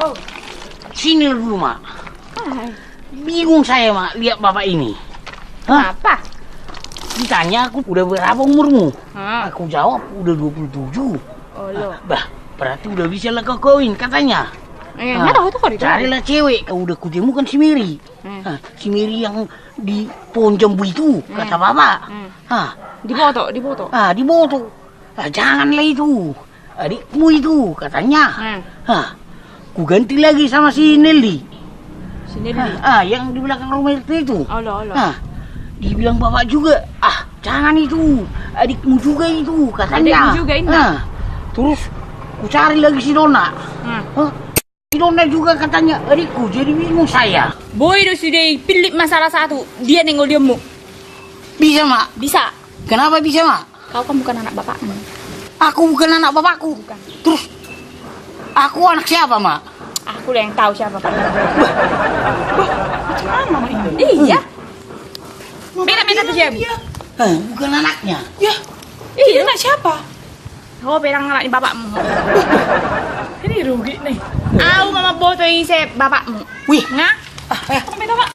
Oh. Sini dulu, Mak. Hai. Bingung saya, Mak, lihat bapak ini. Hah? Apa? Ditanya aku udah berapa umurmu? Hah? Aku jawab udah 27. Oh lo. Bah, berarti udah bisa lah kau kawin katanya. Nggak tahu tuh kok itu. Carilah cewek, kau udah kutemukan si Mary. Si Mary yang di pohon jambu itu, kata bapak. Di foto. Di foto. Janganlah itu. Adikmu itu, katanya. Ku ganti lagi sama si Nelly. Sini Yang di belakang rumah itu. Allah. Dibilang bapak juga, jangan itu, adikmu juga itu, katanya. Adikmu juga ini. Terus ku cari lagi si Dona. Si Dona juga katanya adikku, jadi bingung saya. Boy itu sudah pilih masalah satu, dia nengol diamu. Bisa, Mak? Bisa. Kenapa bisa, Mak? Kau kan bukan anak bapakmu. Aku bukan anak bapakku. Bukan. Terus aku anak siapa, Mak? Aku lah yang tahu siapa pak. Iya. Beda tuh jam. Bukan anaknya. Ya, Iya. anak siapa? Kau perang ngalahin bapakmu. Ini rugi nih. Aku mama foto ini saya bapakmu. Wih, Ngah? Apa beda pak?